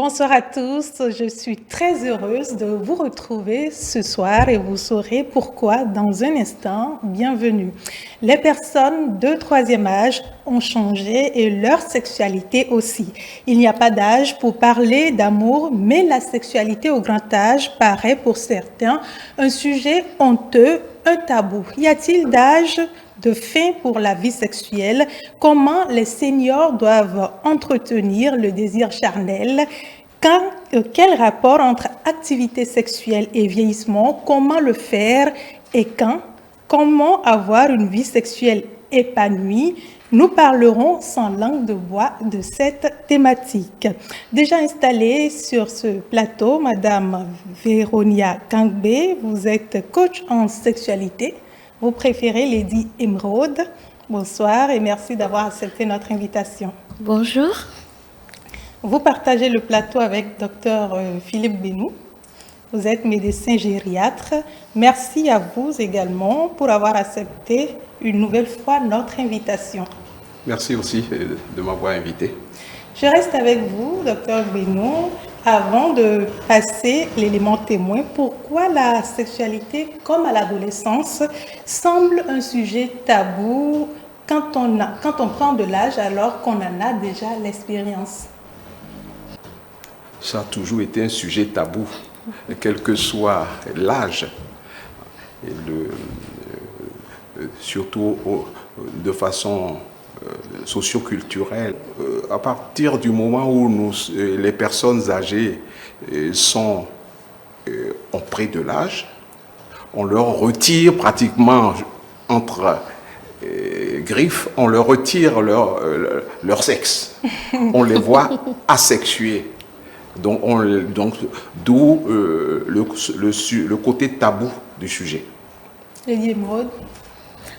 Bonsoir à tous, je suis très heureuse de vous retrouver ce soir et vous saurez pourquoi dans un instant. Bienvenue. Les personnes de troisième âge ont changé et leur sexualité aussi. Il n'y a pas d'âge pour parler d'amour, mais la sexualité au grand âge paraît pour certains un sujet honteux, un tabou. Y a-t-il d'âge de fin pour la vie sexuelle? Comment les seniors doivent entretenir le désir charnel? Quel rapport entre activité sexuelle et vieillissement? Comment le faire et quand? Comment avoir une vie sexuelle épanouie? Nous parlerons sans langue de bois de cette thématique. Déjà installée sur ce plateau, Madame Véronia Kangbe, vous êtes coach en sexualité. Vous préférez Lady Emeraude. Bonsoir et merci d'avoir accepté notre invitation. Bonjour. Vous partagez le plateau avec Dr Philippe Benou. Vous êtes médecin gériatre. Merci à vous également pour avoir accepté une nouvelle fois notre invitation. Merci aussi de m'avoir invité. Je reste avec vous, Dr Benou. Avant de passer l'élément témoin, pourquoi la sexualité, comme à l'adolescence, semble un sujet tabou quand on prend de l'âge alors qu'on en a déjà l'expérience? Ça a toujours été un sujet tabou, quel que soit l'âge, surtout de façon socioculturelle. À partir du moment où les personnes âgées sont près de l'âge, on leur retire pratiquement entre griffes, on leur retire leur sexe. On les voit asexués. Donc, d'où le côté tabou du sujet. Lady Emeraude.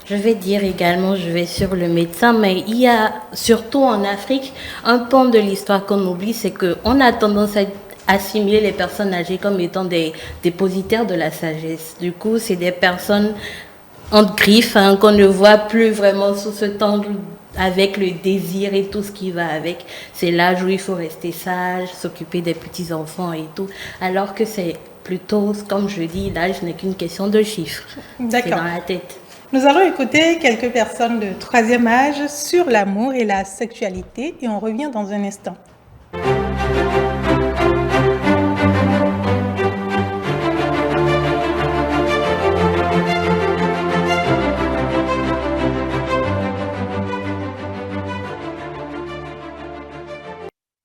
Je vais dire également, je vais sur le médecin, mais il y a surtout en Afrique un pan de l'histoire qu'on oublie, c'est qu'on a tendance à assimiler les personnes âgées comme étant des dépositaires de la sagesse. Du coup, c'est des personnes entre griffes qu'on ne voit plus vraiment sous ce temps avec le désir et tout ce qui va avec. C'est l'âge où il faut rester sage, s'occuper des petits-enfants et tout. Alors que c'est plutôt, comme je dis, l'âge n'est qu'une question de chiffres. C'est dans la tête. Nous allons écouter quelques personnes de troisième âge sur l'amour et la sexualité et on revient dans un instant.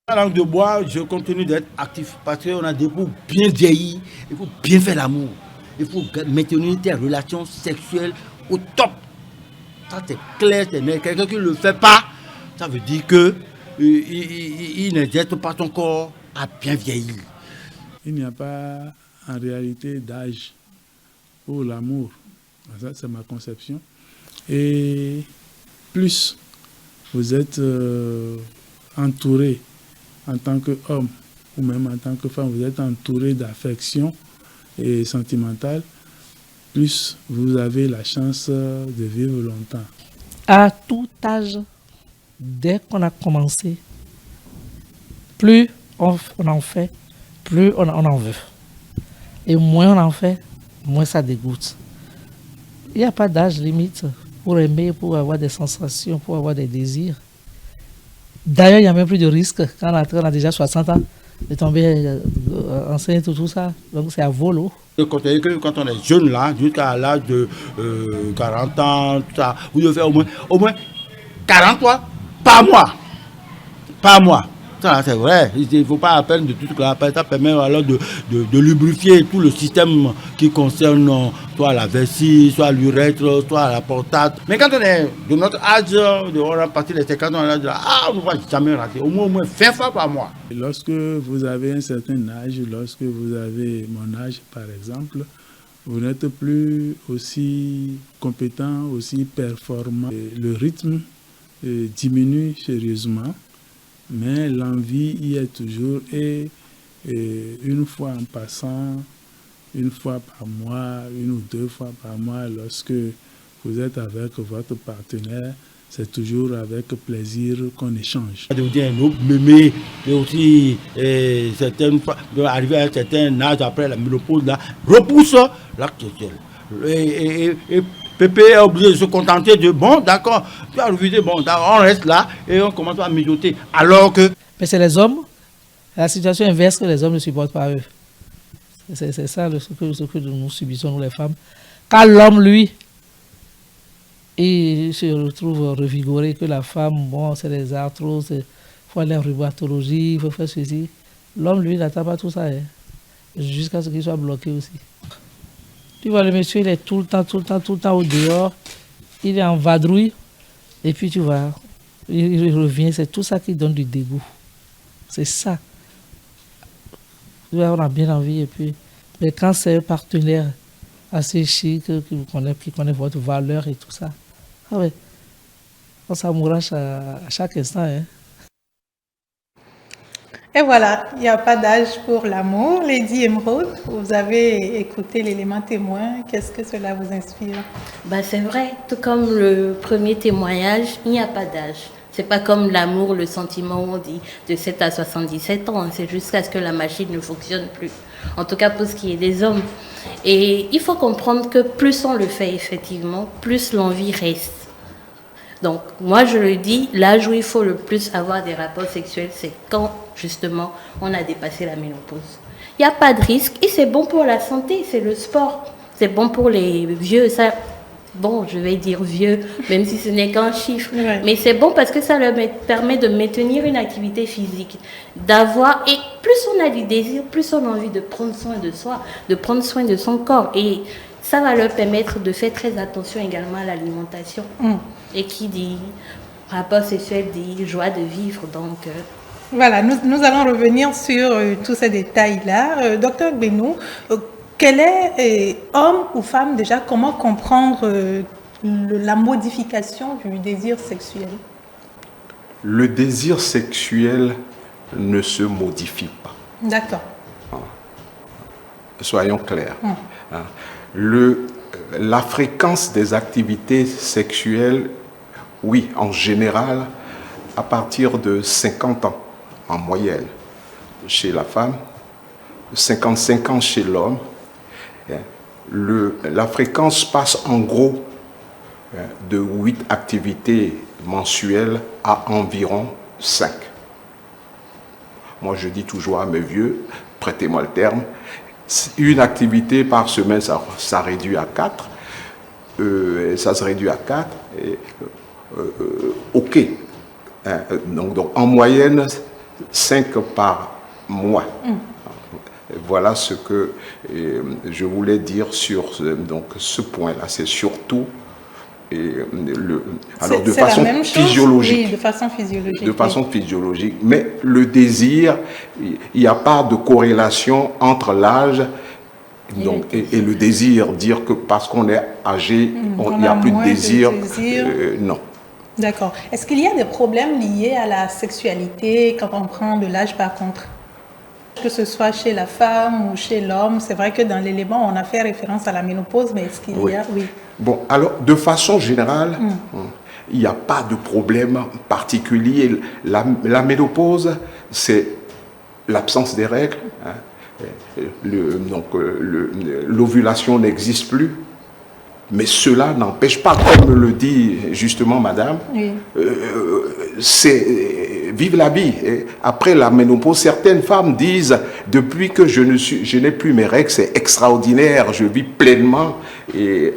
La langue de bois, je continue d'être actif parce qu'on a des pour bien vieillir, il faut bien faire l'amour, il faut maintenir tes relations sexuelles au top. Ça c'est clair, c'est net. Quelqu'un qui ne le fait pas, ça veut dire que il n'exerce pas son corps à bien vieillir. Il n'y a pas en réalité d'âge pour l'amour. Ça c'est ma conception. Et plus vous êtes entouré en tant qu'homme ou même en tant que femme, vous êtes entouré d'affection et sentimentale, plus vous avez la chance de vivre longtemps. À tout âge, dès qu'on a commencé, plus on en fait, plus on en veut. Et moins on en fait, moins ça dégoûte. Il n'y a pas d'âge limite pour aimer, pour avoir des sensations, pour avoir des désirs. D'ailleurs, il n'y a même plus de risque quand on a déjà 60 ans de tomber enceinte, tout ça. Donc, c'est à volo. Quand on est jeune là, jusqu'à l'âge de 40 ans, tout ça, vous devez faire au moins 40 fois par mois. Par mois. Ça, c'est vrai. Il ne faut pas à peine de tout ça. Ça permet alors de lubrifier tout le système qui concerne soit la vessie, soit l'urètre, soit la prostate. Mais quand on est de notre âge, on a parti des 50 ans, on ne va jamais rater. Au moins 20 fois par mois. Lorsque vous avez un certain âge, lorsque vous avez mon âge par exemple, vous n'êtes plus aussi compétent, aussi performant. Le rythme diminue sérieusement. Mais l'envie y est toujours et une fois en passant, une fois par mois, une ou deux fois par mois, lorsque vous êtes avec votre partenaire, c'est toujours avec plaisir qu'on échange. De dire un autre mémé, et aussi certaines fois, arriver à un certain âge après la ménopause, là, repousse l'acte sexuel. Et Pépé est obligé de se contenter de bon, d'accord, tu as refusé, bon, on reste là et on commence à mijoter. Alors que. Mais c'est les hommes, la situation inverse que les hommes ne supportent pas eux. C'est ça ce que nous subissons, nous les femmes. Quand l'homme, lui, il se retrouve revigoré, que la femme, bon, c'est les arthroses, il faut aller en rhumatologie, il faut faire ceci. L'homme, lui, n'attend pas tout ça, hein, jusqu'à ce qu'il soit bloqué aussi. Tu vois, le monsieur, il est tout le temps au dehors, il est en vadrouille, et puis tu vois, il revient, c'est tout ça qui donne du dégoût. C'est ça. On a bien envie, et puis, mais quand c'est un partenaire assez chic, qui connaît votre valeur et tout ça, ah ouais, on s'amourache à chaque instant. Hein. Et voilà, il n'y a pas d'âge pour l'amour. Lady Emeraude, vous avez écouté l'élément témoin. Qu'est-ce que cela vous inspire? C'est vrai, tout comme le premier témoignage, il n'y a pas d'âge. C'est pas comme l'amour, le sentiment où on dit de 7 à 77 ans. C'est jusqu'à ce que la machine ne fonctionne plus. En tout cas, pour ce qui est des hommes. Et il faut comprendre que plus on le fait effectivement, plus l'envie reste. Donc, moi, je le dis, l'âge où il faut le plus avoir des rapports sexuels, c'est quand, justement, on a dépassé la ménopause. Il n'y a pas de risque et c'est bon pour la santé, c'est le sport. C'est bon pour les vieux, ça... Bon, je vais dire vieux, même si ce n'est qu'un chiffre. Ouais. Mais c'est bon parce que ça leur permet de maintenir une activité physique, d'avoir... Et plus on a du désir, plus on a envie de prendre soin de soi, de prendre soin de son corps. Et ça va leur permettre de faire très attention également à l'alimentation. Et qui dit rapport sexuel dit joie de vivre. Donc, Voilà, nous allons revenir sur tous ces détails-là. Docteur Gbénou, quel est, homme ou femme déjà, comment comprendre la modification du désir sexuel? Le désir sexuel ne se modifie pas. D'accord. Soyons clairs. La fréquence des activités sexuelles, oui, en général, à partir de 50 ans, en moyenne, chez la femme, 55 ans chez l'homme, la fréquence passe en gros de 8 activités mensuelles à environ 5. Moi, je dis toujours à mes vieux, prêtez-moi le terme, une activité par semaine, ça réduit à 4. Ça se réduit à 4. OK. Donc, en moyenne, 5 par mois. Voilà ce que je voulais dire sur ce point-là. C'est surtout alors de façon physiologique. Oui, de façon physiologique. De façon physiologique. Mais le désir, il n'y a pas de corrélation entre l'âge et le désir. Dire que parce qu'on est âgé, il n'y a plus de désir. Non. D'accord. Est-ce qu'il y a des problèmes liés à la sexualité quand on prend de l'âge par contre? Que ce soit chez la femme ou chez l'homme, c'est vrai que dans l'élément, on a fait référence à la ménopause, mais est-ce qu'il y a... Oui. Bon, alors, de façon générale, il n'y a pas de problème particulier. La ménopause, c'est l'absence des règles. L'ovulation n'existe plus. Mais cela n'empêche pas, comme le dit justement madame, c'est vive la vie. Et après la ménopause, certaines femmes disent, depuis que je n'ai plus mes règles, c'est extraordinaire, je vis pleinement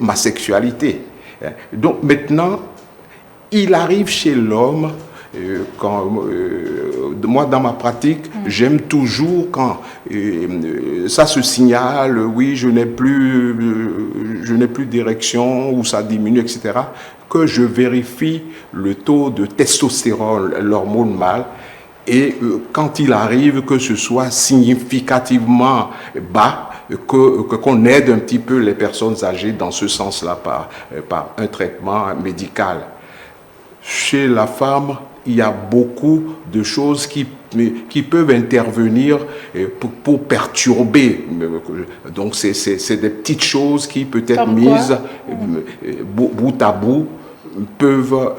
ma sexualité. Donc maintenant, il arrive chez l'homme, moi dans ma pratique, j'aime toujours quand ça se signale, oui, je n'ai plus d'érection ou ça diminue, etc., que je vérifie le taux de testostérone, l'hormone mâle, et quand il arrive que ce soit significativement bas, qu'on aide un petit peu les personnes âgées dans ce sens-là par un traitement médical. Chez la femme, il y a beaucoup de choses qui peuvent intervenir pour perturber. Donc, c'est des petites choses qui, peut-être mises bout à bout, peuvent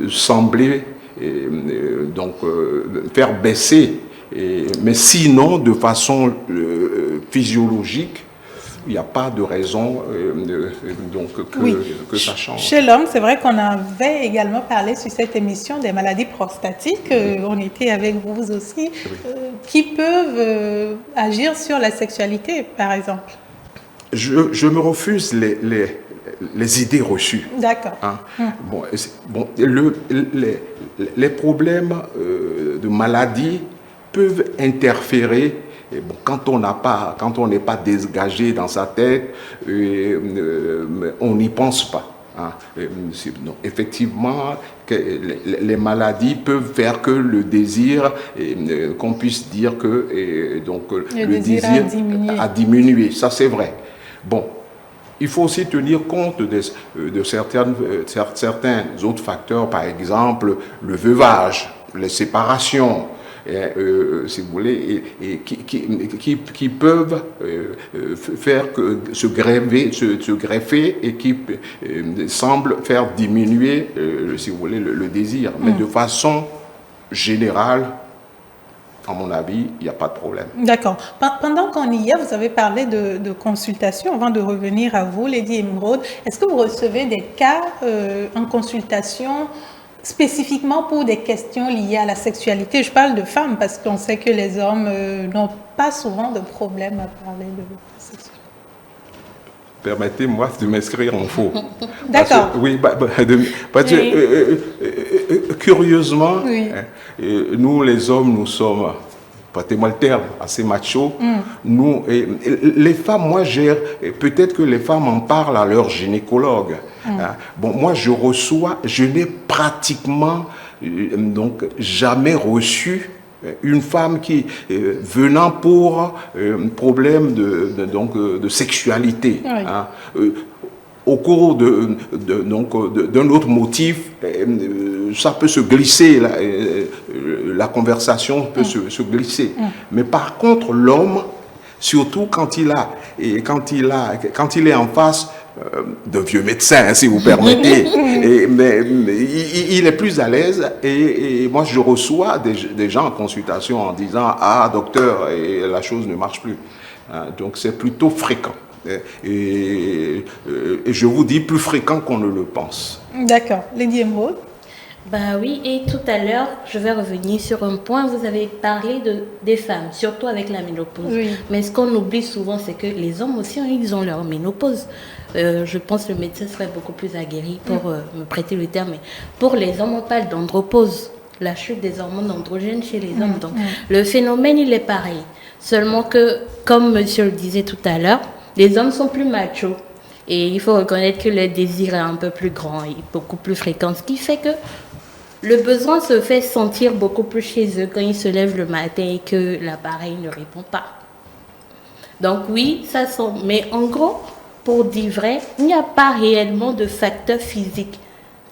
sembler faire baisser, mais sinon de façon physiologique, il n'y a pas de raison que ça change. Chez l'homme, c'est vrai qu'on avait également parlé sur cette émission des maladies prostatiques, on était avec vous aussi, qui peuvent agir sur la sexualité, par exemple. Je me refuse les idées reçues. D'accord. Hein. Les problèmes de maladie peuvent interférer. Et bon, quand on n'est pas désagagé dans sa tête, on n'y pense pas. Hein. Effectivement, les maladies peuvent faire que le désir, qu'on puisse dire que le désir a diminué. Ça, c'est vrai. Bon, il faut aussi tenir compte de certains autres facteurs, par exemple le veuvage, les séparations, si vous voulez, et qui peuvent faire que se greffer et qui semblent faire diminuer, si vous voulez, le désir. Mais de façon générale, à mon avis, il n'y a pas de problème. D'accord. Pendant qu'on y est, vous avez parlé de consultation. Avant de revenir à vous, Lady Emeraude, est-ce que vous recevez des cas en consultation spécifiquement pour des questions liées à la sexualité? Je parle de femmes parce qu'on sait que les hommes n'ont pas souvent de problème à parler de sexualité. Permettez-moi de m'inscrire en faux. D'accord. Parce que curieusement, oui. Nous les hommes, nous sommes, prêtez-moi le terme, assez machos. Nous, les femmes, peut-être que les femmes en parlent à leur gynécologue. Hein. Bon, moi je n'ai pratiquement jamais reçu une femme qui, venant pour un problème de sexualité, oui. Hein, au cours d'un autre motif, ça peut se glisser, la conversation peut se glisser. Mais par contre, l'homme, surtout quand il est en face d'un vieux médecin, si vous permettez, il est plus à l'aise. Et moi, je reçois des gens en consultation en disant « Ah, docteur, et la chose ne marche plus. » Donc, c'est plutôt fréquent. Et je vous dis plus fréquent qu'on ne le pense. D'accord. Lady Emeraude? Bah oui, et tout à l'heure, je vais revenir sur un point. Vous avez parlé des femmes, surtout avec la ménopause. Oui. Mais ce qu'on oublie souvent, c'est que les hommes aussi, ils ont leur ménopause. Je pense que le médecin serait beaucoup plus aguerri pour me prêter le terme. Mais pour les hommes, on parle d'andropause, la chute des hormones androgènes chez les hommes. Donc, le phénomène, il est pareil. Seulement que, comme monsieur le disait tout à l'heure, les hommes sont plus machos. Et il faut reconnaître que le désir est un peu plus grand et beaucoup plus fréquent. Ce qui fait que le besoin se fait sentir beaucoup plus chez eux quand ils se lèvent le matin et que l'appareil ne répond pas. Donc oui, ça sent. Mais en gros, pour dire vrai, il n'y a pas réellement de facteur physique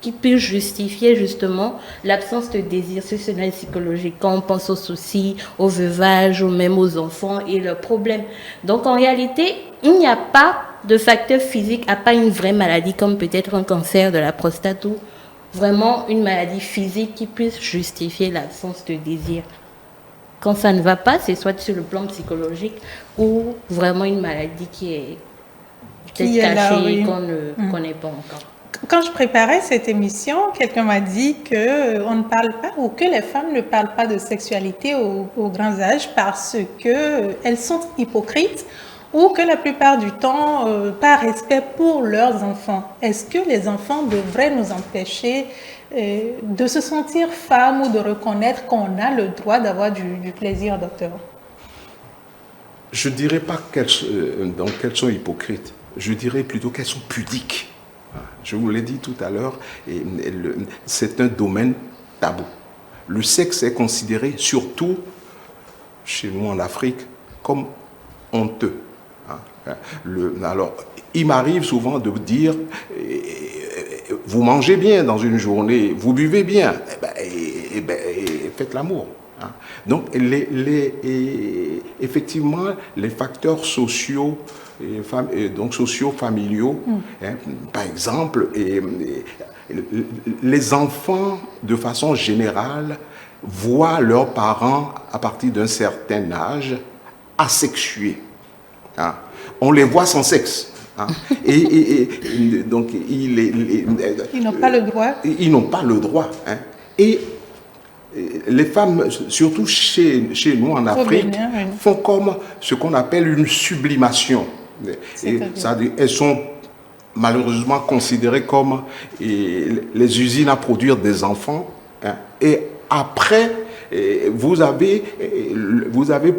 qui puisse justifier justement l'absence de désir. C'est cela psychologique. Quand on pense aux soucis, au veuvage ou même aux enfants et leurs problèmes. Donc en réalité, il n'y a pas de facteur physique à part une vraie maladie comme peut-être un cancer de la prostate ou vraiment une maladie physique qui puisse justifier l'absence de désir. Quand ça ne va pas, c'est soit sur le plan psychologique ou vraiment une maladie qui est peut-être cachée, qu'on ne connaît pas encore. Quand je préparais cette émission, quelqu'un m'a dit qu'on ne parle pas ou que les femmes ne parlent pas de sexualité au grand âge parce qu'elles sont hypocrites ou que la plupart du temps, par respect pour leurs enfants. Est-ce que les enfants devraient nous empêcher de se sentir femmes ou de reconnaître qu'on a le droit d'avoir du plaisir, docteur? Je ne dirais pas qu'elles sont hypocrites. Je dirais plutôt qu'elles sont pudiques. Je vous l'ai dit tout à l'heure, c'est un domaine tabou. Le sexe est considéré, surtout chez nous en Afrique, comme honteux. Alors, il m'arrive souvent de dire, vous mangez bien dans une journée, vous buvez bien, faites l'amour. hein. Donc, effectivement, les facteurs sociaux, donc socio-familiaux, hein, par exemple, les enfants, de façon générale, voient leurs parents à partir d'un certain âge asexués. Hein. On les voit sans sexe. Hein. Donc, ils n'ont pas le droit. Ils n'ont pas le droit. Hein. Et les femmes, surtout chez nous en Afrique, font comme ce qu'on appelle une sublimation. Elles sont malheureusement considérées comme les usines à produire des enfants. Hein. Et après, vous avez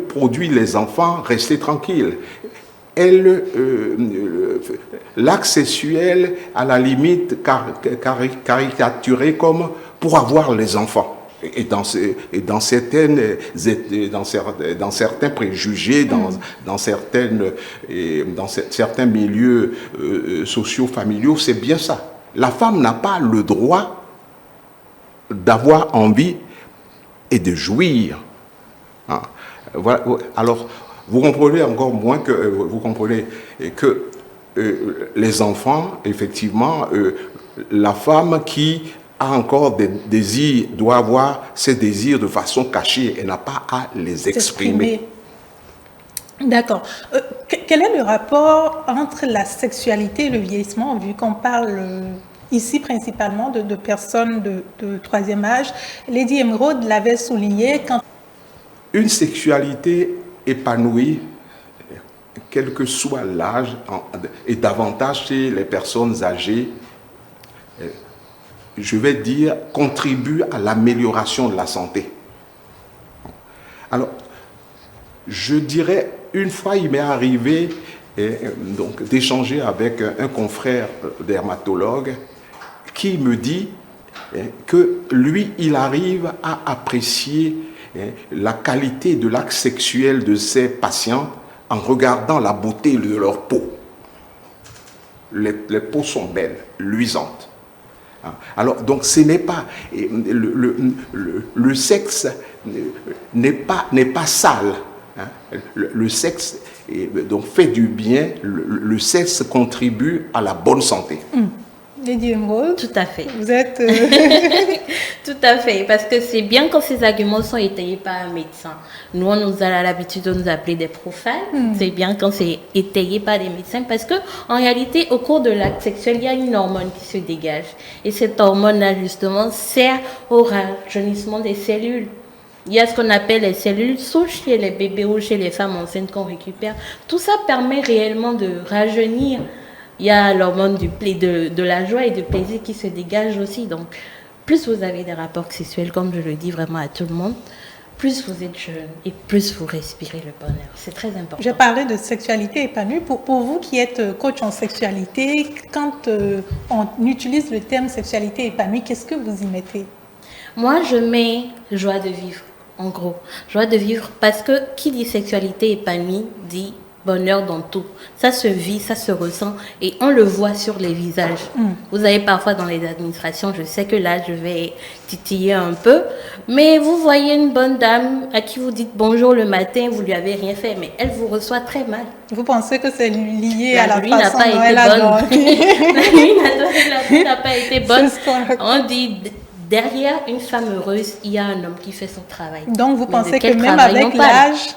produit les enfants, restez tranquilles. L'acte sexuel, à la limite, caricaturé comme pour avoir les enfants. Et dans certains préjugés, dans certains milieux socio-familiaux, c'est bien ça. La femme n'a pas le droit d'avoir envie et de jouir. Hein. Voilà. Alors, vous comprenez encore moins que vous comprenez que les enfants, effectivement, la femme qui a encore des désirs doit avoir ses désirs de façon cachée. Elle n'a pas à les exprimer. D'accord. Quel est le rapport entre la sexualité et le vieillissement, vu qu'on parle ici principalement de personnes de troisième âge? Lady Emeraude l'avait souligné quand... Une sexualité épanouie, quel que soit l'âge, et davantage chez les personnes âgées, je vais dire, contribue à l'amélioration de la santé. Alors, je dirais, une fois il m'est arrivé donc d'échanger avec un confrère dermatologue qui me dit que lui, il arrive à apprécier la qualité de l'acte sexuel de ses patients en regardant la beauté de leur peau. Les peaux sont belles, luisantes. Alors, donc, ce n'est pas... Le sexe n'est pas sale. Hein. Le sexe donc, fait du bien. Le sexe contribue à la bonne santé. Lady Emeraude, tout à fait. Vous êtes... Tout à fait, parce que c'est bien quand ces arguments sont étayés par un médecin. Nous, on nous a l'habitude de nous appeler des profanes. C'est bien quand c'est étayé par des médecins, parce que en réalité, au cours de l'acte sexuel, il y a une hormone qui se dégage. Et cette hormone-là, justement, sert au rajeunissement des cellules. Il y a ce qu'on appelle les cellules souches chez les bébés ou chez les femmes enceintes qu'on récupère. Tout ça permet réellement de rajeunir. Il y a l'hormone de la joie et du plaisir qui se dégage aussi. Donc, plus vous avez des rapports sexuels, comme je le dis vraiment à tout le monde, plus vous êtes jeune et plus vous respirez le bonheur. C'est très important. J'ai parlé de sexualité épanouie. Pour vous qui êtes coach en sexualité, quand on utilise le terme sexualité épanouie, qu'est-ce que vous y mettez? Moi, je mets joie de vivre, en gros. Joie de vivre parce que qui dit sexualité épanouie dit bonheur dans tout. Ça se vit, ça se ressent et on le voit sur les visages. Vous avez parfois dans les administrations, je sais que là je vais titiller un peu, mais vous voyez une bonne dame à qui vous dites bonjour le matin, vous lui avez rien fait, mais elle vous reçoit très mal. Vous pensez que c'est lié à la nuit façon dont elle a dormi? La nuit n'a pas été bonne. On dit derrière une femme heureuse, il y a un homme qui fait son travail. Donc vous pensez que même avec l'âge,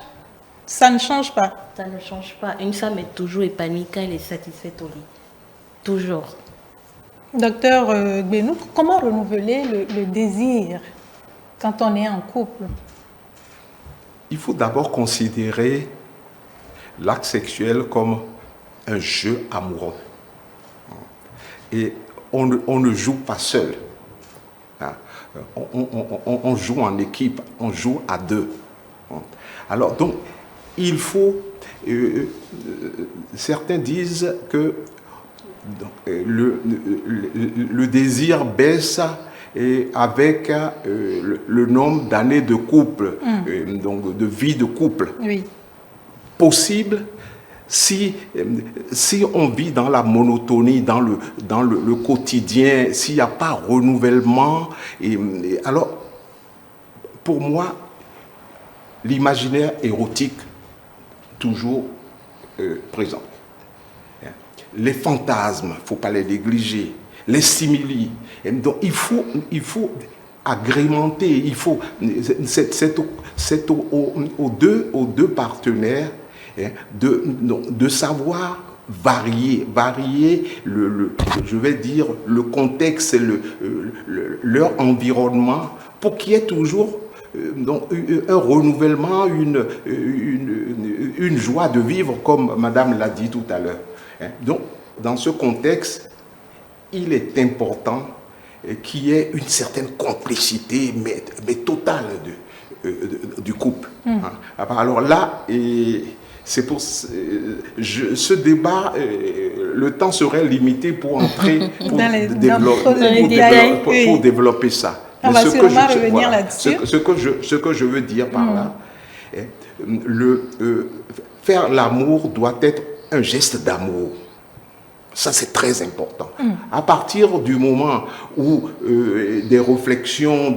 ça ne change pas? Ça ne change pas. Une femme est toujours épanouie quand elle est satisfaite au lit. Toujours. Docteur Gbénou, comment renouveler le désir quand on est en couple? Il faut d'abord considérer l'acte sexuel comme un jeu amoureux. Et on ne joue pas seul. On joue en équipe, on joue à deux. Alors donc, il faut... certains disent que le désir baisse avec le nombre d'années de couple, donc de vie de couple. Oui. Possible si on vit dans la monotonie, dans le quotidien, s'il n'y a pas renouvellement. Alors, pour moi, l'imaginaire érotique toujours présent. Les fantasmes, il ne faut pas les négliger, les simili. Et donc il faut agrémenter, il faut, c'est aux deux partenaires de savoir varier je vais dire, le contexte et leur environnement pour qu'il y ait toujours un renouvellement, une joie de vivre, comme Madame l'a dit tout à l'heure. Donc, dans ce contexte, il est important qu'il y ait une certaine complicité, mais totale du couple. Alors là, c'est pour ce débat, le temps serait limité pour entrer, pour développer ça. On va sûrement revenir là-dessus. Ce que je veux dire par là, faire l'amour doit être un geste d'amour. Ça, c'est très important. À partir du moment où des réflexions,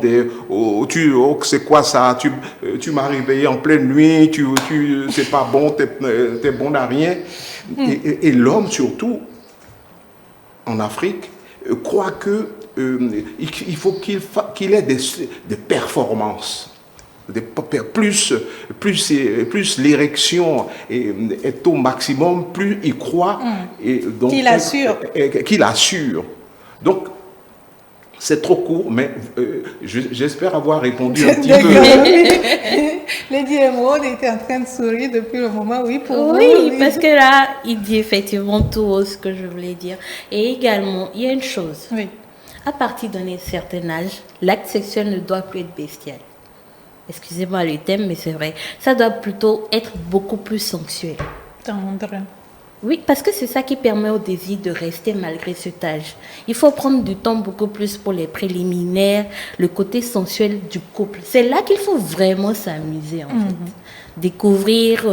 c'est quoi ça, tu m'as réveillé en pleine nuit, c'est pas bon, t'es bon à rien. Et l'homme, surtout, en Afrique, croit que il faut qu'il ait des performances. Plus l'érection est au maximum, plus il croit qu'il assure. Donc, c'est trop court, mais j'espère avoir répondu un petit peu. Lady Emeraude était en train de sourire depuis le moment, oui, pour vous. Oui, parce que là, il dit effectivement tout ce que je voulais dire. Et également, il y a une chose. Oui. À partir d'un certain âge, l'acte sexuel ne doit plus être bestial. Excusez-moi le thème, mais c'est vrai. Ça doit plutôt être beaucoup plus sensuel. Tendre. Oui, parce que c'est ça qui permet au désir de rester malgré cet âge. Il faut prendre du temps beaucoup plus pour les préliminaires, le côté sensuel du couple. C'est là qu'il faut vraiment s'amuser, en fait. Découvrir,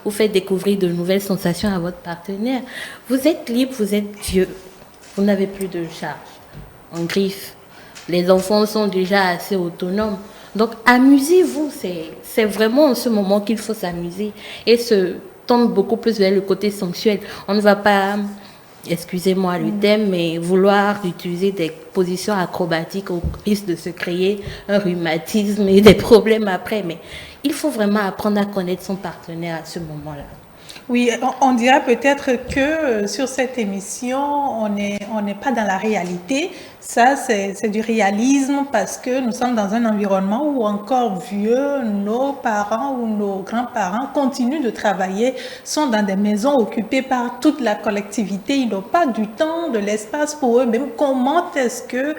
vous faites découvrir de nouvelles sensations à votre partenaire. Vous êtes libre, vous êtes vieux. Vous n'avez plus de charge en griffe. Les enfants sont déjà assez autonomes. Donc, amusez-vous. C'est vraiment en ce moment qu'il faut s'amuser et se tendre beaucoup plus vers le côté sensuel. On ne va pas, excusez-moi le thème, mais vouloir utiliser des positions acrobatiques au risque de se créer un rhumatisme et des problèmes après. Mais il faut vraiment apprendre à connaître son partenaire à ce moment-là. Oui, on dira peut-être que sur cette émission, on n'est pas dans la réalité. Ça, c'est du réalisme parce que nous sommes dans un environnement où encore vieux, nos parents ou nos grands-parents continuent de travailler, sont dans des maisons occupées par toute la collectivité. Ils n'ont pas du temps, de l'espace pour eux-mêmes. Comment est-ce que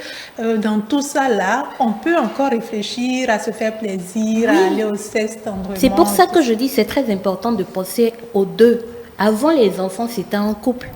dans tout ça là, on peut encore réfléchir à se faire plaisir, à aller au sexe tendrement? C'est pour ça que je dis c'est très important de penser aux deux. Avant les enfants, c'était un couple.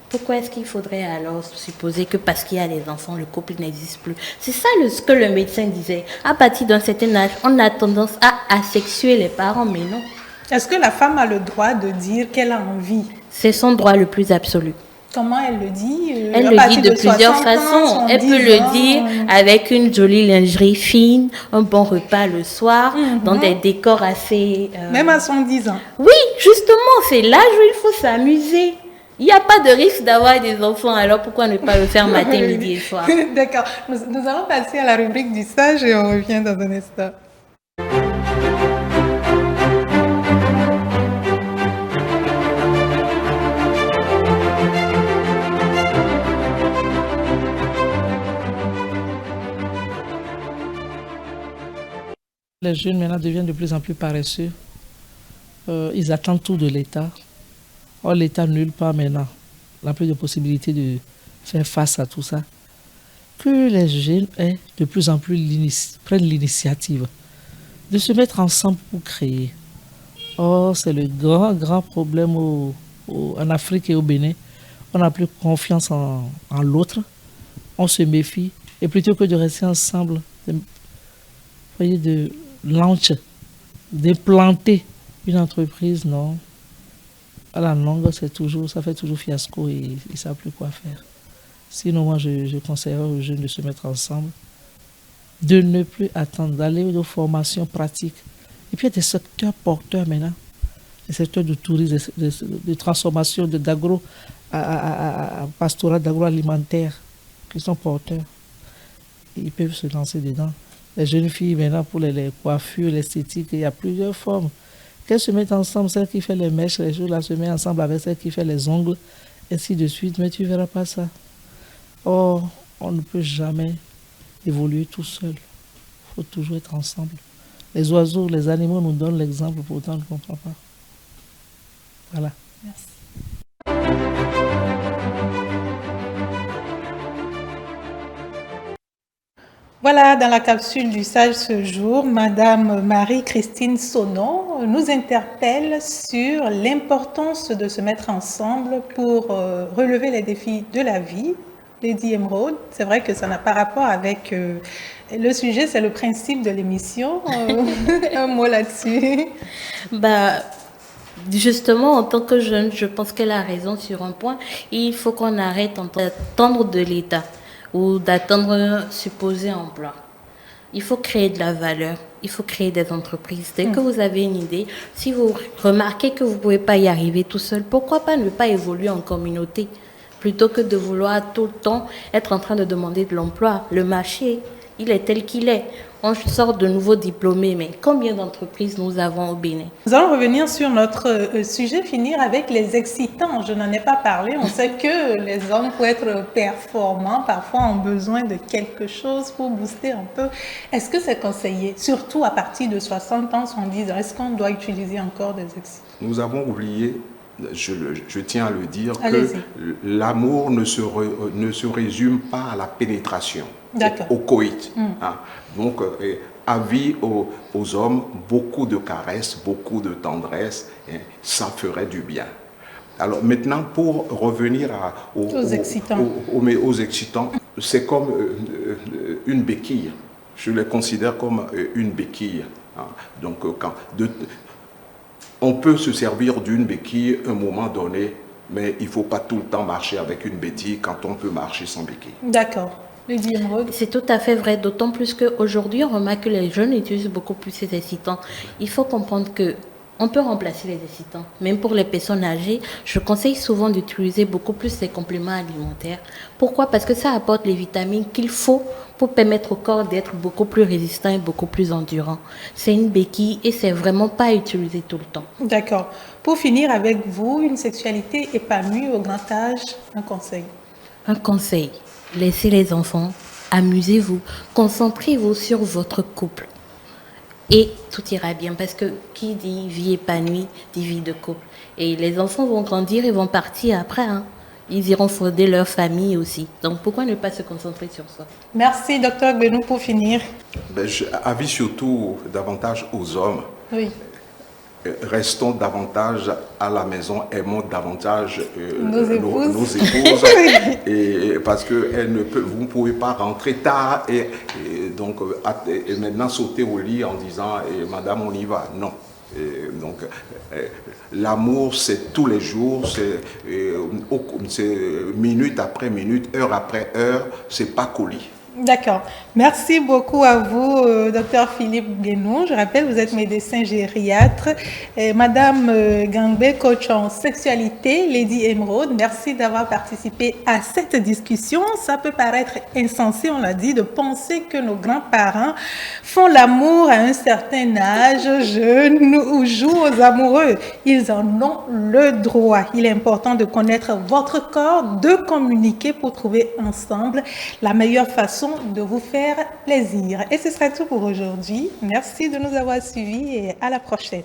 Pourquoi est-ce qu'il faudrait alors supposer que parce qu'il y a des enfants, le couple n'existe plus? C'est ça ce que le médecin disait. À partir d'un certain âge, on a tendance à asexuer les parents, mais non. Est-ce que la femme a le droit de dire qu'elle a envie? C'est son droit le plus absolu. Comment elle le dit? Elle le dit de plusieurs façons. Elle peut le dire avec une jolie lingerie fine, un bon repas le soir, dans des décors assez... Même à 110 ans. Oui, justement, c'est l'âge où il faut s'amuser. Il n'y a pas de risque d'avoir des enfants, alors pourquoi ne pas le faire matin, midi et soir? D'accord. Nous allons passer à la rubrique du sage et on revient dans un instant. Les jeunes maintenant deviennent de plus en plus paresseux. Ils attendent tout de l'État. Or, l'État nulle part maintenant n'a plus de possibilité de faire face à tout ça. Que les jeunes aient de plus en plus prennent l'initiative de se mettre ensemble pour créer. Or, c'est le grand problème en Afrique et au Bénin. On n'a plus confiance en l'autre. On se méfie. Et plutôt que de rester ensemble, de d'implanter une entreprise, non. À la longue, ça fait toujours fiasco et ils ne savent plus quoi faire. Sinon, moi, je conseillerais aux jeunes de se mettre ensemble, de ne plus attendre, d'aller aux formations pratiques Et puis il y a des secteurs porteurs maintenant, les secteurs de tourisme, de transformation, d'agro, pastoral, d'agroalimentaire, qui sont porteurs. Ils peuvent se lancer dedans. Les jeunes filles, maintenant, pour les coiffures, l'esthétique, il y a plusieurs formes. Qu'elles se mettent ensemble, celle qui fait les mèches, les jours là, se met ensemble avec celle qui fait les ongles, ainsi de suite, mais tu ne verras pas ça. Or, on ne peut jamais évoluer tout seul. Il faut toujours être ensemble. Les oiseaux, les animaux nous donnent l'exemple, pourtant on ne comprend pas. Voilà. Merci. Voilà, dans la capsule du Sage ce jour, Madame Marie-Christine Sonon nous interpelle sur l'importance de se mettre ensemble pour relever les défis de la vie. Lady Emeraude, c'est vrai que ça n'a pas rapport avec le sujet, c'est le principe de l'émission. Un mot là-dessus. Justement, en tant que jeune, je pense qu'elle a raison sur un point. Il faut qu'on arrête d'attendre de l'État ou d'attendre un supposé emploi. Il faut créer de la valeur, il faut créer des entreprises. Dès que vous avez une idée, si vous remarquez que vous ne pouvez pas y arriver tout seul, pourquoi pas ne pas évoluer en communauté plutôt que de vouloir tout le temps être en train de demander de l'emploi. Le marché, il est tel qu'il est. On sort de nouveaux diplômés, mais combien d'entreprises nous avons au Bénin? Nous allons revenir sur notre sujet, finir avec les excitants. Je n'en ai pas parlé. On sait que les hommes, pour être performants, parfois ont besoin de quelque chose pour booster un peu. Est-ce que c'est conseillé, surtout à partir de 60 ans, 70 ans, est-ce qu'on doit utiliser encore des excitants? Nous avons oublié, je tiens à le dire, que l'amour ne se résume pas à la pénétration, au coït. Hein. Donc, avis aux hommes, beaucoup de caresses, beaucoup de tendresse, ça ferait du bien. Alors maintenant, pour revenir aux excitants, c'est comme une béquille. Je les considère comme une béquille. Hein. Donc, on peut se servir d'une béquille à un moment donné, mais il ne faut pas tout le temps marcher avec une béquille quand on peut marcher sans béquille. D'accord. C'est tout à fait vrai, d'autant plus qu'aujourd'hui, on remarque que les jeunes utilisent beaucoup plus ces excitants. Il faut comprendre que on peut remplacer les excitants. Même pour les personnes âgées, je conseille souvent d'utiliser beaucoup plus ces compléments alimentaires. Pourquoi? Parce que ça apporte les vitamines qu'il faut pour permettre au corps d'être beaucoup plus résistant et beaucoup plus endurant. C'est une béquille et c'est vraiment pas utilisé tout le temps. D'accord. Pour finir avec vous, une sexualité épanouie au grand âge, un conseil? Un conseil. Laissez les enfants, amusez-vous, concentrez-vous sur votre couple. Et tout ira bien parce que qui dit vie épanouie, dit vie de couple. Et les enfants vont grandir et vont partir après. Hein. Ils iront fonder leur famille aussi. Donc pourquoi ne pas se concentrer sur ça? Merci, Dr Benou, pour finir. Avis surtout davantage aux hommes. Oui. Restons davantage à la maison, aimons davantage nos épouses. Et parce que vous ne pouvez pas rentrer tard et maintenant sauter au lit en disant Madame, on y va. Non. Donc l'amour, c'est tous les jours, c'est minute après minute, heure après heure, c'est pas qu'au lit. D'accord. Merci beaucoup à vous, Dr Philippe Guénon. Je rappelle, vous êtes médecin gériatre. Et Madame Gangbe, coach en sexualité, Lady Emeraude, merci d'avoir participé à cette discussion. Ça peut paraître insensé, on l'a dit, de penser que nos grands-parents font l'amour à un certain âge, jeunes ou jouent aux amoureux. Ils en ont le droit. Il est important de connaître votre corps, de communiquer pour trouver ensemble la meilleure façon de vous faire plaisir. Et ce sera tout pour aujourd'hui. Merci de nous avoir suivis et à la prochaine.